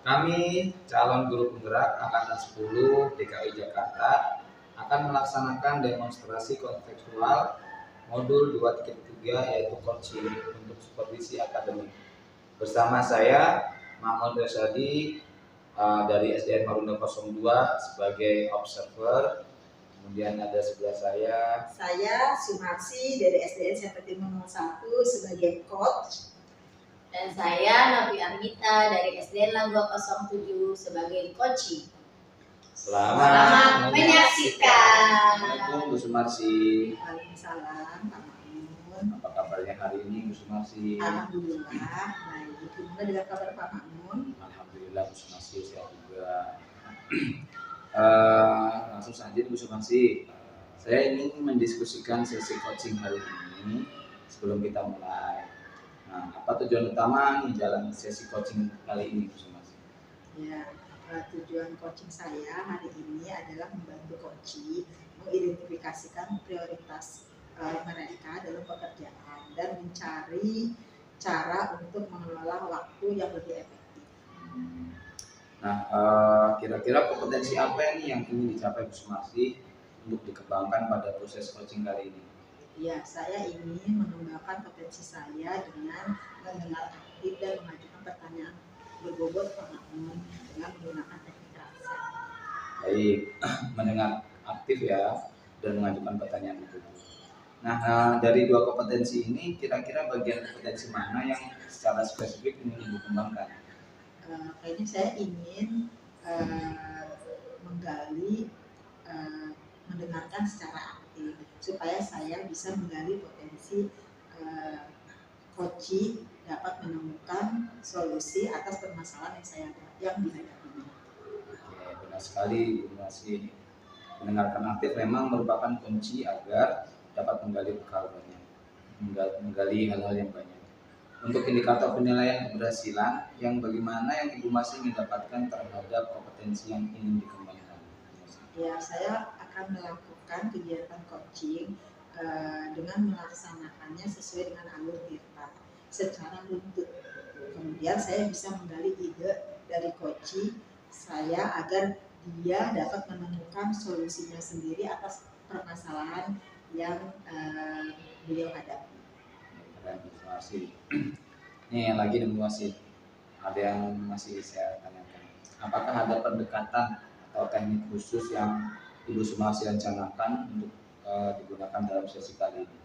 Kami calon guru penggerak Angkatan 10 DKI Jakarta akan melaksanakan demonstrasi kontekstual modul 2.3 yaitu coaching untuk supervisi akademik. Bersama saya Mahmud Resadi dari SDN Marunda 02 sebagai observer. Kemudian ada sebelah saya Sumarsi dari SDN Sepertimur 01 sebagai coach. Dan saya Novi Armita dari SDN Langgo 07 sebagai coaching. Selamat menyaksikan. Assalamualaikum Bu Sumarsi. Waalaikumsalam Pak Makmun. Apa kabarnya hari ini Bu Sumarsi? Alhamdulillah baik. Gimana dengan kabar Pak Makmun? Alhamdulillah Bu Sumarsi sehat juga. Langsung saja Bu Sumarsi. Saya ingin mendiskusikan sesi coaching hari ini sebelum kita mulai. Nah, apa tujuan utama nih dalam sesi coaching kali ini Bu Sumarsi? Ya, tujuan coaching saya hari ini adalah membantu coaching mengidentifikasikan prioritas mereka dalam pekerjaan dan mencari cara untuk mengelola waktu yang lebih efektif. Nah, kira-kira kompetensi apa ini yang ingin dicapai Bu Sumarsi untuk dikembangkan pada proses coaching kali ini? Ya, saya ingin mengembangkan potensi saya dengan mendengar aktif dan mengajukan pertanyaan berbobot pengalaman dengan menggunakan teknik rasa. Baik, mendengar aktif ya dan mengajukan pertanyaan berbobot. Nah, dari dua kompetensi ini kira-kira bagian kompetensi mana yang secara spesifik ingin dikembangkan? Kayaknya saya ingin menggali mendengarkan secara aktif supaya saya bisa menggali potensi coaching dapat menemukan solusi atas permasalahan yang dihadapinya. Oke, benar sekali Bu Sumarsi. Mendengarkan aktif memang merupakan kunci agar dapat menggali perkara banyak, menggali hal-hal yang banyak. Untuk indikator penilaian keberhasilan, yang bagaimana yang Ibu masih ingin dapatkan terhadap kompetensi yang ingin dikembangkan? Ya, saya akan melakukan kegiatan coaching dengan melaksanakannya sesuai dengan alur tirta secara runtut. Kemudian saya bisa menggali ide dari coaching saya agar dia dapat menemukan solusinya sendiri atas permasalahan yang beliau hadapi. Terima kasih. Nih lagi nih Bu Sumarsi, ada yang masih saya tanyakan. Apakah ada pendekatan atau teknik khusus yang Ibu Sumarsi rencanakan untuk digunakan dalam sesi kali ini?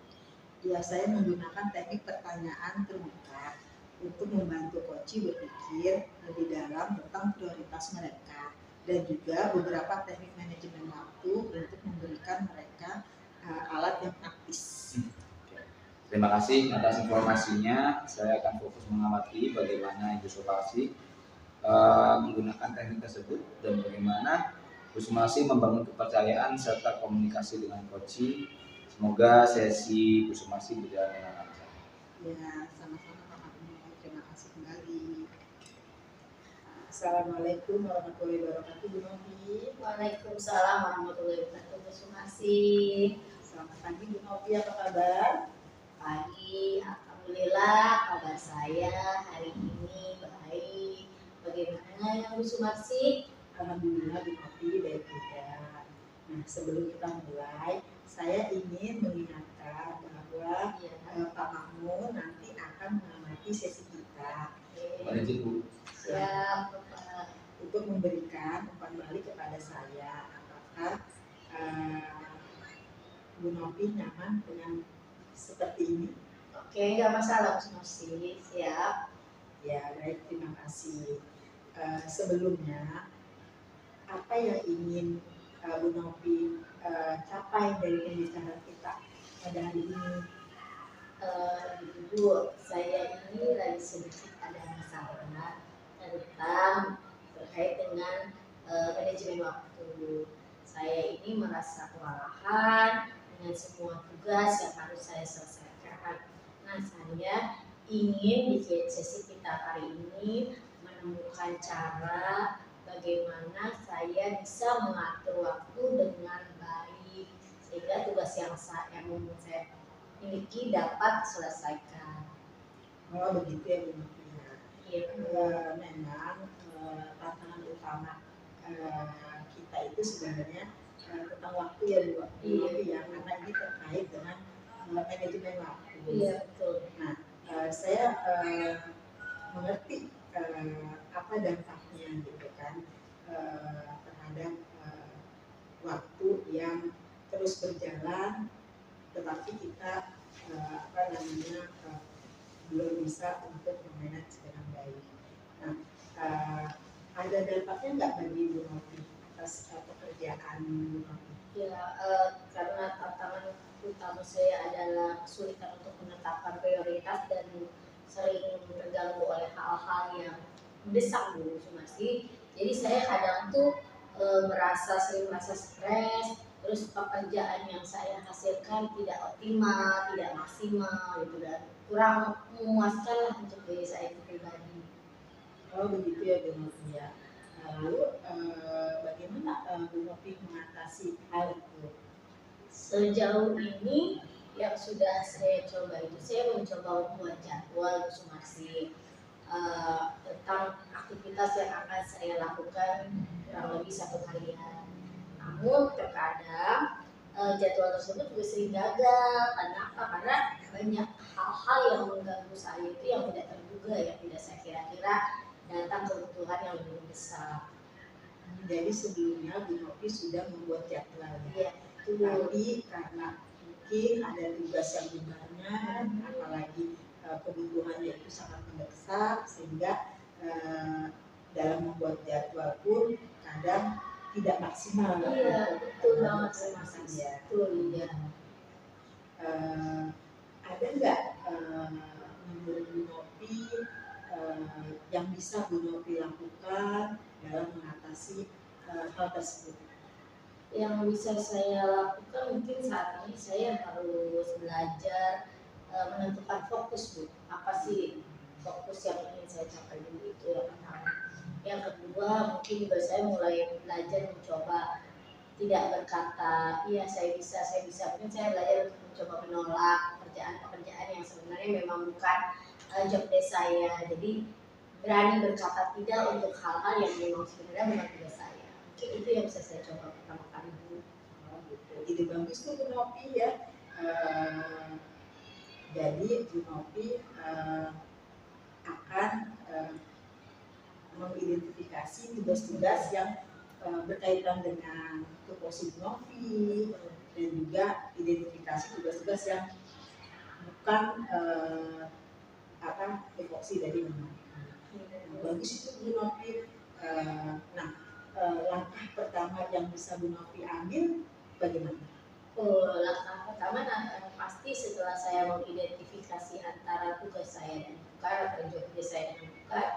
Ya, saya menggunakan teknik pertanyaan terbuka untuk membantu coaching berpikir lebih dalam tentang prioritas mereka dan juga beberapa teknik manajemen waktu untuk memberikan mereka alat yang praktis. Terima kasih atas informasinya. Saya akan fokus mengamati bagaimana Ibu Sumarsi menggunakan teknik tersebut dan bagaimana Bu Sumarsi membangun kepercayaan serta komunikasi dengan coaching. Semoga sesi Bu Sumarsi berjalan dengan lancar. Ya, sama-sama Pak Makmun. Terima kasih kembali. Assalamualaikum warahmatullahi wabarakatuh Bu Novi. Waalaikumsalam warahmatullahi wabarakatuh. Bu Sumarsi. Selamat pagi Bu Novi, apa kabar? Pagi, alhamdulillah kabar saya hari ini baik. Bagaimana yang Bu Sumarsi? Alhamdulillah Bu Novi baik juga. Nah, sebelum kita mulai, saya ingin mengingatkan bahwa Pak Makmun nanti akan mengamati sesi kita. Siap, untuk memberikan umpan balik kepada saya. Apakah Bu Novi nyaman dengan seperti ini? Oke, nggak masalah Bu Sumarsi. Siap. Ya, baik, terima kasih. Sebelumnya, apa yang ingin Bu Novi capai dari pembicaraan kita pada hari ini? Bu, saya ini lagi sedikit ada masalah tentang terkait dengan manajemen waktu. Saya ini merasa kewalahan dengan semua tugas yang harus saya selesaikan. Nah, saya ingin di sesi kita hari ini menemukan cara bagaimana saya bisa mengatur waktu dengan baik sehingga tugas yang saya miliki dapat diselesaikan. Oh, begitu ya Bu Novi. Iya. Memang kita itu sebenarnya tentang waktu ya Bu, ya, karena ini terkait dengan manajemen waktu. Iya betul. Nah, saya mengerti apa dampaknya gitu kan terhadap waktu yang terus berjalan, tetapi kita belum bisa untuk memanage dengan baik. Nah, ada dampaknya nggak bagi Bu Novi atas pekerjaan Bu Novi? Ya, karena tantangan utama saya adalah kesulitan untuk menetapkan prioritas dan sering terganggu oleh hal-hal yang mendesak Bu Sumarsi. Jadi saya kadang tuh sering merasa stres, terus pekerjaan yang saya hasilkan tidak optimal, tidak maksimal gitu, dan kurang memuaskan lah untuk diri saya itu pribadi. Oh begitu ya Bu Novi ya. Lalu bagaimana Bu Novi mengatasi hal itu? Sejauh ini yang sudah saya coba itu, saya mencoba membuat jadwal Bu Sumarsi tentang aktivitas yang akan saya lakukan kurang lebih 1 harian. Namun terkadang jadwal tersebut juga sering gagal. Karena apa? Karena banyak hal-hal yang mengganggu saya itu yang tidak terduga, yang tidak saya kira-kira datang kebutuhan yang lebih besar. Jadi sebelumnya Bu Novi sudah membuat jadwal. Iya, tapi karena mungkin ada tugas yang banyak, apalagi kebutuhannya itu sangat mendesak, sehingga dalam membuat jadwal pun kadang tidak maksimal. Iya, betul banget ya. Betul ya. Ada nggak menurut Bu Novi yang bisa Bu Novi lakukan dalam mengatasi hal tersebut? Yang bisa saya lakukan mungkin saat ini saya harus belajar menentukan fokus Bu. Apa sih fokus yang ingin saya capai dulu, itu yang pertama. Yang kedua mungkin juga saya mulai belajar mencoba tidak berkata iya saya bisa. Mungkin saya belajar untuk mencoba menolak pekerjaan yang sebenarnya memang bukan job desk saya. Jadi berani berkata tidak untuk hal-hal yang memang sebenarnya bukan tugas saya. Mungkin itu yang bisa saya coba pertama kali Bu. Gitu. Ide bagus tuh Bu Novi ya. Jadi Bu Novi akan mengidentifikasi tugas-tugas yang berkaitan dengan tupoksi Bu Novi, dan juga identifikasi tugas-tugas yang bukan tupoksi dari Bu Novi. Bagus itu Bu Novi. Nah, langkah pertama yang bisa Bu Novi ambil bagaimana? Langkah pertama pasti setelah saya mengidentifikasi antara tugas saya dan bukan, atau job desk saya dan bukan,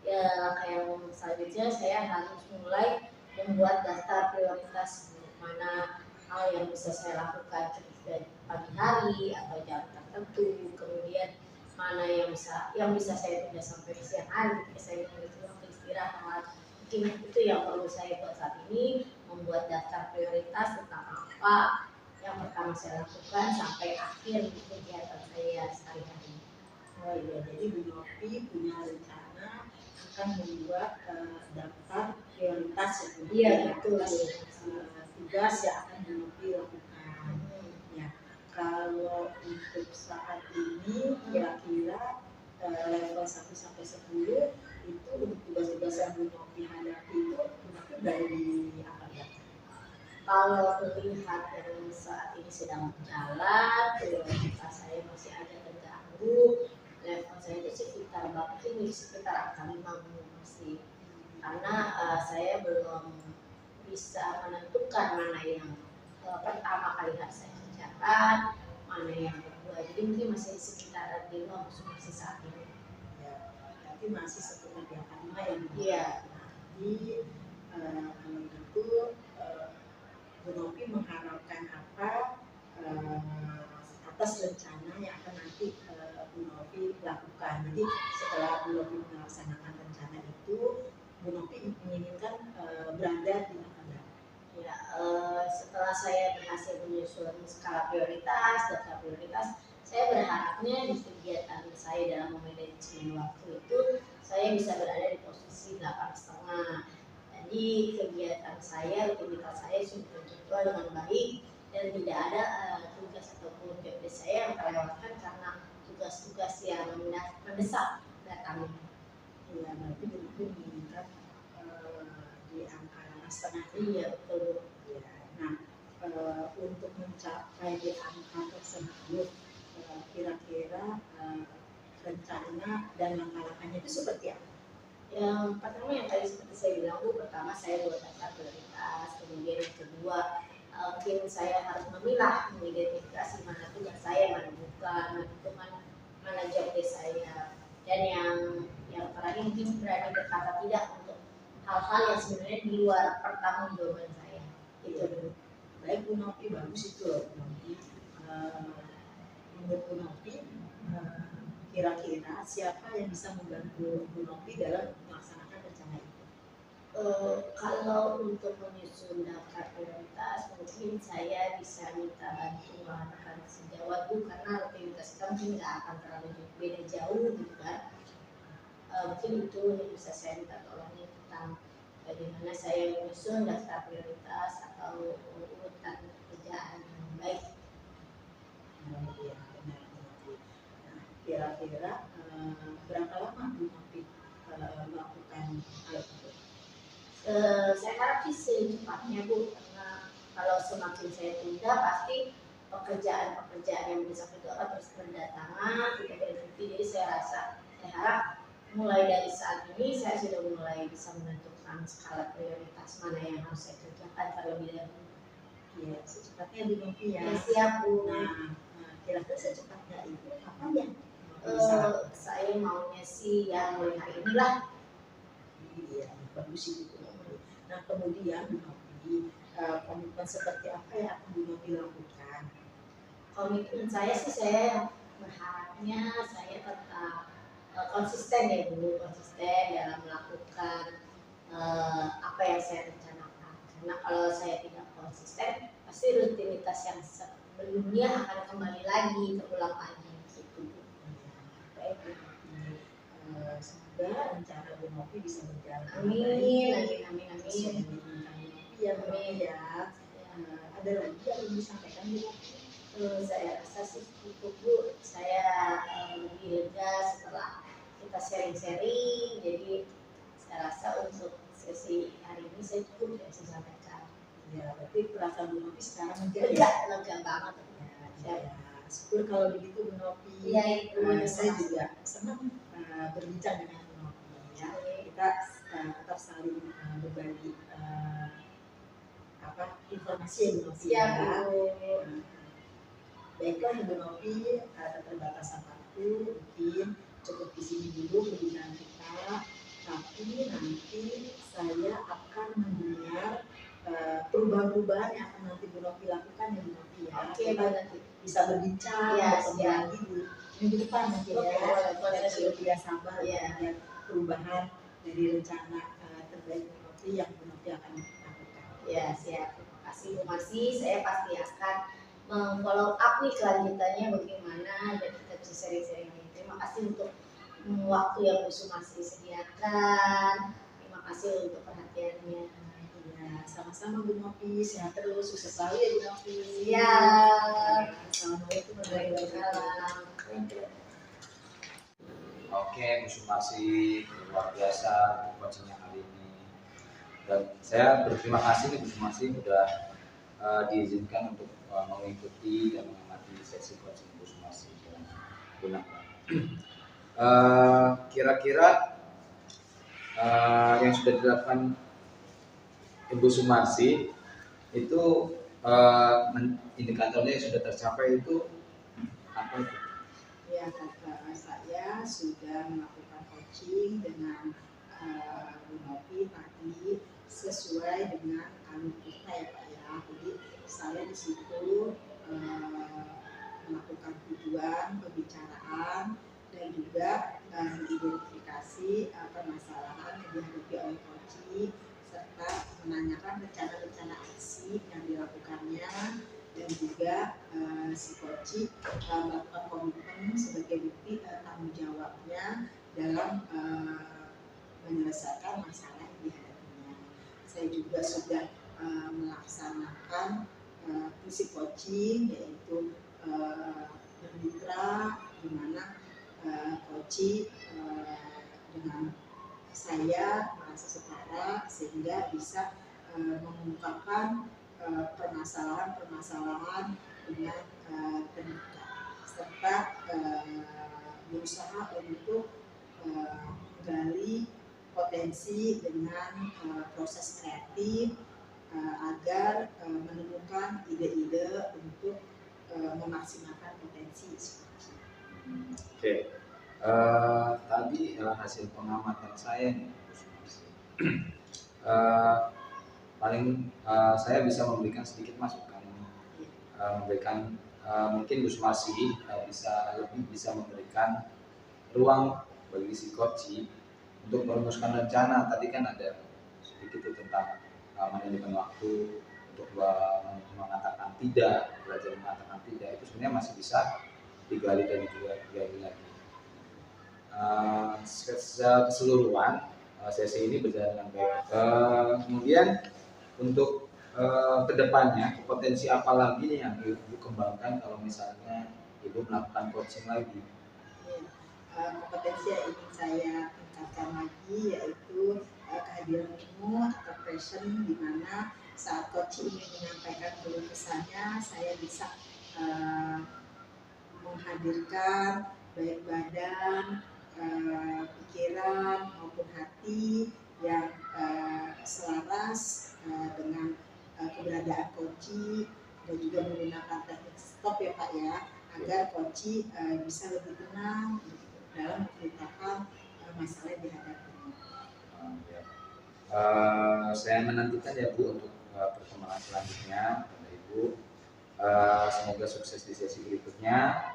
ya langkah yang selanjutnya saya harus mulai membuat daftar prioritas mana hal yang bisa saya lakukan ketika pagi hari atau jam tertentu, kemudian mana yang bisa saya tunda sampai siang hari ketika saya memiliki waktu istirahat. Mungkin itu yang perlu saya buat saat ini, membuat daftar prioritas tentang apa yang pertama saya lakukan sampai akhir kegiatan saya sehari-hari. Oh iya, jadi Bu Novi punya rencana akan membuat daftar prioritas ya. Iya betul. Tugas yang akan Bu Novi lakukan. Ya, kalau untuk saat ini kira-kira level 1 sampai 10 itu untuk tugas-tugas yang Bu Novi hadapi itu Bu Novi dari apa ya? Kalau melihat yang saat ini sedang berjalan, prioritas saya masih ada terganggu. Level saya itu sekitar angka 5 masih, karena saya belum bisa menentukan mana yang pertama kali harus saya kerjakan, mana yang kedua. Jadi mungkin masih sekitar 5 masih saat ini. Ya, berarti masih sekitar di angka 5 ya. Iya. Jadi kalau gitu Bu Novi mengharapkan apa atas rencana yang akan nanti Bu Novi lakukan. Jadi setelah Bu Novi melaksanakan rencana itu, Bu Novi menginginkan berada di mana? Ya, setelah saya berhasil menyusun skala prioritas, daftar prioritas, saya berharapnya di kegiatan saya dalam memanajemen waktu itu saya bisa berada di posisi 8,5. Dan Jadi kegiatan saya, rutinitas saya sudah terjadwal dengan baik dan tidak ada tugas ataupun KPI saya yang terlewatkan karena tugas-tugas yang mendesak datang. Ya, berarti itu meningkat di angka setengah. Iya betul. Ya. Nah, untuk mencapai di angka tersebut, kira-kira rencana dan langkah-langkahnya itu seperti apa? Yang pertama yang tadi seperti saya bilang Bu, pertama saya buat daftar prioritas, kemudian yang kedua mungkin saya harus memilah, mengidentifikasi mana tugas saya, mana bukan, mana job desk saya, dan yang terakhir mungkin berani berkata tidak untuk hal-hal yang sebenarnya di luar pertanggungjawaban saya. Itu baik Bu Novi, bagus itu loh Bu Novi. Menurut Bu Novi, kira-kira siapa yang bisa membantu Bu Novi dalam melaksanakan rencana itu? Kalau untuk menyusun daftar prioritas mungkin saya bisa minta bantuan rekan sejawat Bu, karena rutinitas kita mungkin nggak akan terlalu beda jauh gitu kan. Mungkin itu yang bisa saya minta tolongnya tentang bagaimana saya menyusun daftar prioritas atau urutan pekerjaan yang baik. Ya, benar Bu Novi. Nah, kira-kira berapa lama Bu Novi melakukan hal itu? Saya harap sih secepatnya Bu, karena kalau semakin saya tunda pasti pekerjaan-pekerjaan yang mendesak itu akan terus berdatangan, tidak berhenti. Jadi saya harap mulai dari saat ini saya sudah mulai bisa menentukan skala prioritas mana yang harus saya kerjakan terlebih dahulu. Ya, secepatnya Bu Novi ya. Ya siap Bu. Nah, kira-kira secepatnya itu kapan ya? Saya maunya sih ya mulai hari inilah. Iya, bagus itu Bu Novi. Nah, kemudian Bu Novi, komitmen seperti apa yang akan Bu Novi lakukan? Komitmen saya sih, saya berharapnya saya tetap konsisten ya Bu, konsisten dalam melakukan apa yang saya rencanakan. Karena kalau saya tidak konsisten, pasti rutinitas yang sebelumnya akan kembali lagi, terulang lagi gitu. Baik Bu Novi, semoga rencana Bu Novi bisa berjalan. Amin, amin. Ya, amin ya. Ada lagi yang ingin disampaikan Bu Novi? Saya rasa sih cukup Bu. Saya lebih lega setelah kita sharing-sharing. Jadi saya rasa untuk sesi hari ini saya cukup yang saya sampaikan. Ya, berarti perasaan Bu Novi sekarang lega banget. Ya, syukur kalau begitu Bu Novi. Iya itu. Saya juga senang berbincang dengan Bu Novi. Ya, kita tetap saling berbagi informasi ya Bu Novi. Siap Bu. Baiklah Bu Novi, keterbatasan waktu mungkin cukup di sini dulu perbincangan kita. Tapi nanti saya akan mendengar perubahan-perubahan yang akan nanti Bu Novi lakukan ya Bu Novi ya. Oke, nanti bisa berbincang ya, lagi di minggu depan mungkin ya. Saya sudah tidak sabar ya. melihat perubahan dari rencana terbaik Bu Novi yang Bu Novi akan lakukan. Ya siap. Terima kasih Bu Marsi. Saya pasti akan follow up nih kelanjutannya bagaimana dan kita bisa sering-sering lagi. Terima kasih untuk waktu yang Bu Sumarsi sediakan. Terima kasih untuk perhatiannya. Ya, sama-sama Bu Novi, sehat terus, sukses selalu ya Bu Novi. Siap. Assalamualaikum warahmatullahi Waalaikumsalam. Oke, Bu Sumarsi luar biasa coachingnya kali ini. Dan saya berterima kasih nih Bu Sumarsi sudah diizinkan untuk mengikuti dan mengamati sesi coaching Bu Sumarsi dan gunakan. Kira-kira yang sudah dilakukan Ibu Sumarsi itu indikatornya yang sudah tercapai itu apa itu? Ya, saya sudah melakukan coaching dengan Bu Novi tadi sesuai dengan alur kita ya Pak ya. Jadi saya di situ melakukan tujuan pembicaraan dan juga mengidentifikasi permasalahan yang dihadapi oleh coaching serta menanyakan rencana-rencana aksi yang dilakukannya dan juga si coaching melakukan komitmen sebagai bukti tanggung jawabnya dalam menyelesaikan masalah yang dihadapinya. saya juga sudah melaksanakan fungsi coaching, yaitu bermitra, di mana coaching dengan saya merasa setara sehingga bisa mengungkapkan permasalahan-permasalahan dengan terbuka, serta berusaha untuk menggali potensi dengan proses kreatif agar menemukan ide-ide untuk memaksimalkan potensi. Oke. Tadi hasil pengamatan saya nih, saya bisa memberikan sedikit masukan, memberikan mungkin Bu Sumarsi bisa memberikan ruang bagi si coach untuk merumuskan rencana. Tadi kan ada sedikit itu tentang manajemen waktu untuk mengatakan tidak, belajar mengatakan tidak, itu sebenarnya masih bisa digali dan digali lagi. Secara keseluruhan sesi ini berjalan dengan baik. Kemudian untuk kedepannya potensi apa lagi nih yang Ibu kembangkan kalau misalnya Ibu melakukan coaching lagi? Kompetensi yang ingin saya tingkatkan lagi yaitu kehadiran ilmu atau passion, di mana saat coaching ingin menyampaikan keluh kesahnya, saya bisa menghadirkan baik badan, pikiran maupun hati yang selaras dengan keberadaan coaching, dan juga menggunakan teknik stop ya Pak ya, agar coaching bisa lebih tenang dalam menceritakan masalah yang dihadapinya. Saya menantikan ya Bu untuk perkembangan selanjutnya pada Ibu. Semoga sukses di sesi berikutnya.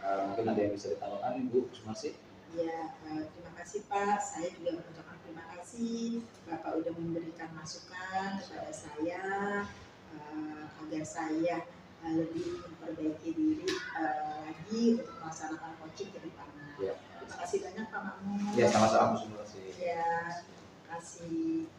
Mungkin ada yang bisa ditambahkan Ibu Sumarsi? Ya, terima kasih Pak. Saya juga mengucapkan terima kasih Bapak udah memberikan masukan kepada saya agar saya lebih memperbaiki diri lagi untuk melaksanakan coaching ke depannya. Ya. Terima kasih banyak Pak Makmur. Ya, sama-sama Bu Sumarsi. Ya, terima kasih.